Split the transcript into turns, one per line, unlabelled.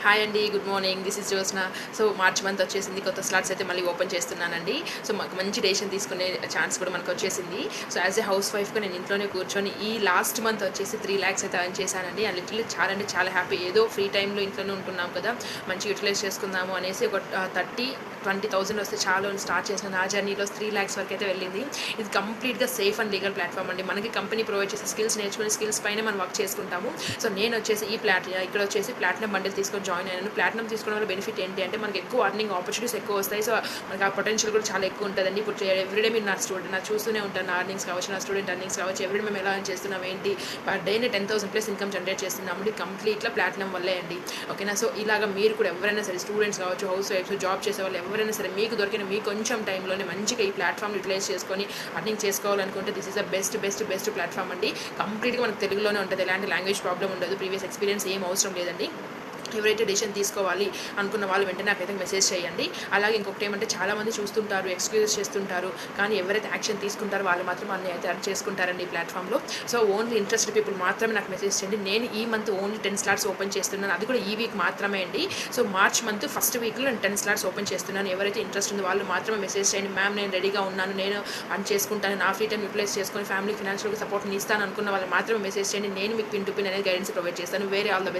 Hi అండి, good morning. This is Jyotsna. So March month వచ్చేసింది, కొత్త స్లాట్స్ అయితే మళ్ళీ ఓపెన్ చేస్తున్నానండి. సో మాకు మంచి డెసిషన్ తీసుకునే ఛాన్స్ కూడా మనకు వచ్చేసింది. సో యాజ్ ఏ హౌస్ వైఫ్గా నేను ఇంట్లోనే కూర్చొని ఈ లాస్ట్ మంత్ వచ్చేసి 3 lakhs అయితే ఎర్న్ చేశానండి. అండ్ లిటరల్లీ చాలా అంటే చాలా హ్యాపీ. ఏదో ఫ్రీ టైంలో ఇంట్లోనే ఉంటున్నాం కదా, మంచిగా యూటిలైజ్ చేసుకుందాము అనేసి ఒక 30,000 వస్తే చాలు అని స్టార్ట్ చేసిన నా జర్నీలో 3 lakhs వరకు అయితే వెళ్ళింది. ఇది కంప్లీట్గా సేఫ్ అండ్ లీగల్ ప్లాట్ఫామ్ అండి. మనకి కంపెనీ ప్రొవైడ్ చేసే స్కిల్స్ నేర్చుకునే స్కిల్స్ పైన మనం వర్క్ చేసుకుంటాము. సో నేను వచ్చేసి ఇక్కడ వచ్చేసి ప్లాటినం బండిల్ తీసుకొని జాయిన్ అయ్యాను. ప్లాటినం తీసుకోవడం వల్ల బెనిఫిట్ ఏంటి అంటే మనకి ఎక్కువ అర్నింగ్ ఆపర్చునిటీస్ ఎక్కువ వస్తాయి. సో మనకి ఆ పొటెన్షియల్ కూడా చాలా ఎక్కువ ఉంటుందండి. ఇప్పుడు ఎవ్రీడే మీరు నా చూస్తూనే ఉంటాను, నా అర్నింగ్స్ కావచ్చు, నా స్టూడెంట్ అర్నింగ్స్ కావచ్చు, ఎవ్రీడే మేము ఎలా ఎర్న్ చేస్తున్నాం ఏంటి, పర్ డేనే 10,000+ ఇన్కమ్ జనరేట్ చేస్తున్నాము. కంప్లీట్గా ప్లాటినం వల్లే అండి. ఓకేనా. సో ఇలాగా మీరు కూడా ఎవరైనా సరే, స్టూడెంట్స్ కావచ్చు, హౌస్ వైఫ్స్, జాబ్ చేసే వాళ్ళు ఎవరైనా సరే, మీకు దొరికిన మీ కొంచెం టైంలోనే మంచిగా ఈ ప్లాట్ఫామ్ యూటిలైజ్ చేసుకొని అర్నింగ్ చేసుకోవాలనుకుంటే this is the best platform అండి. కంప్లీట్గా మనకు తెలుగులోనే ఉంటుంది, ఎలాంటి లాంగ్వేజ్ ప్రాబ్లం ఉండదు, ప్రీవియస్ ఎక్స్పీరియన్స్ ఏం అవసరం లేదండి. ఎవరైతే డెసిషన్ తీసుకోవాలి అనుకున్న వాళ్ళు వెంటనే నాకైతే మెసేజ్ చేయండి. అలాగే ఇంకొకటి ఏమంటే చాలామంది చూస్తుంటారు, ఎక్స్క్యూజెస్ చేస్తుంటారు, కానీ ఎవరైతే యాక్షన్ తీసుకుంటారో వాళ్ళు మాత్రం అన్ని అయితే అర్న్ చేసుకుంటారండి ఈ ప్లాట్ఫామ్లో. సో ఓన్లీ ఇంట్రెస్టెడ్ పీపుల్ మాత్రమే నాకు మెసేజ్ చేయండి. నేను ఈ మంత్ ఓన్లీ 10 slots ఓపెన్ చేస్తున్నాను, అది కూడా ఈ వీక్ మాత్రమే అండి. సో మార్చ్ మంత్ ఫస్ట్ వీక్లో నేను 10 slots ఓపెన్ చేస్తున్నాను. ఎవరైతే ఇంట్రెస్ట్ ఉందో వాళ్ళు మాత్రమే మెసేజ్ చేయండి. మ్యామ్ నేను రెడీగా ఉన్నాను, నేను అర్న్ చేసుకుంటాను, నా ఫ్రీ టైం యూటిలైజ్ చేసుకొని ఫ్యామిలీ ఫినాన్షియల్గా సపోర్ట్ని ఇస్తాను అనుకున్న వాళ్ళు మాత్రమే మెసేజ్ చేయండి. నేను మీకు పిన్ టు పిన్ అనేది గైడెన్స్ ప్రొవైడ్ చేస్తాను. వేరే ఆల్ ద బెస్ట్.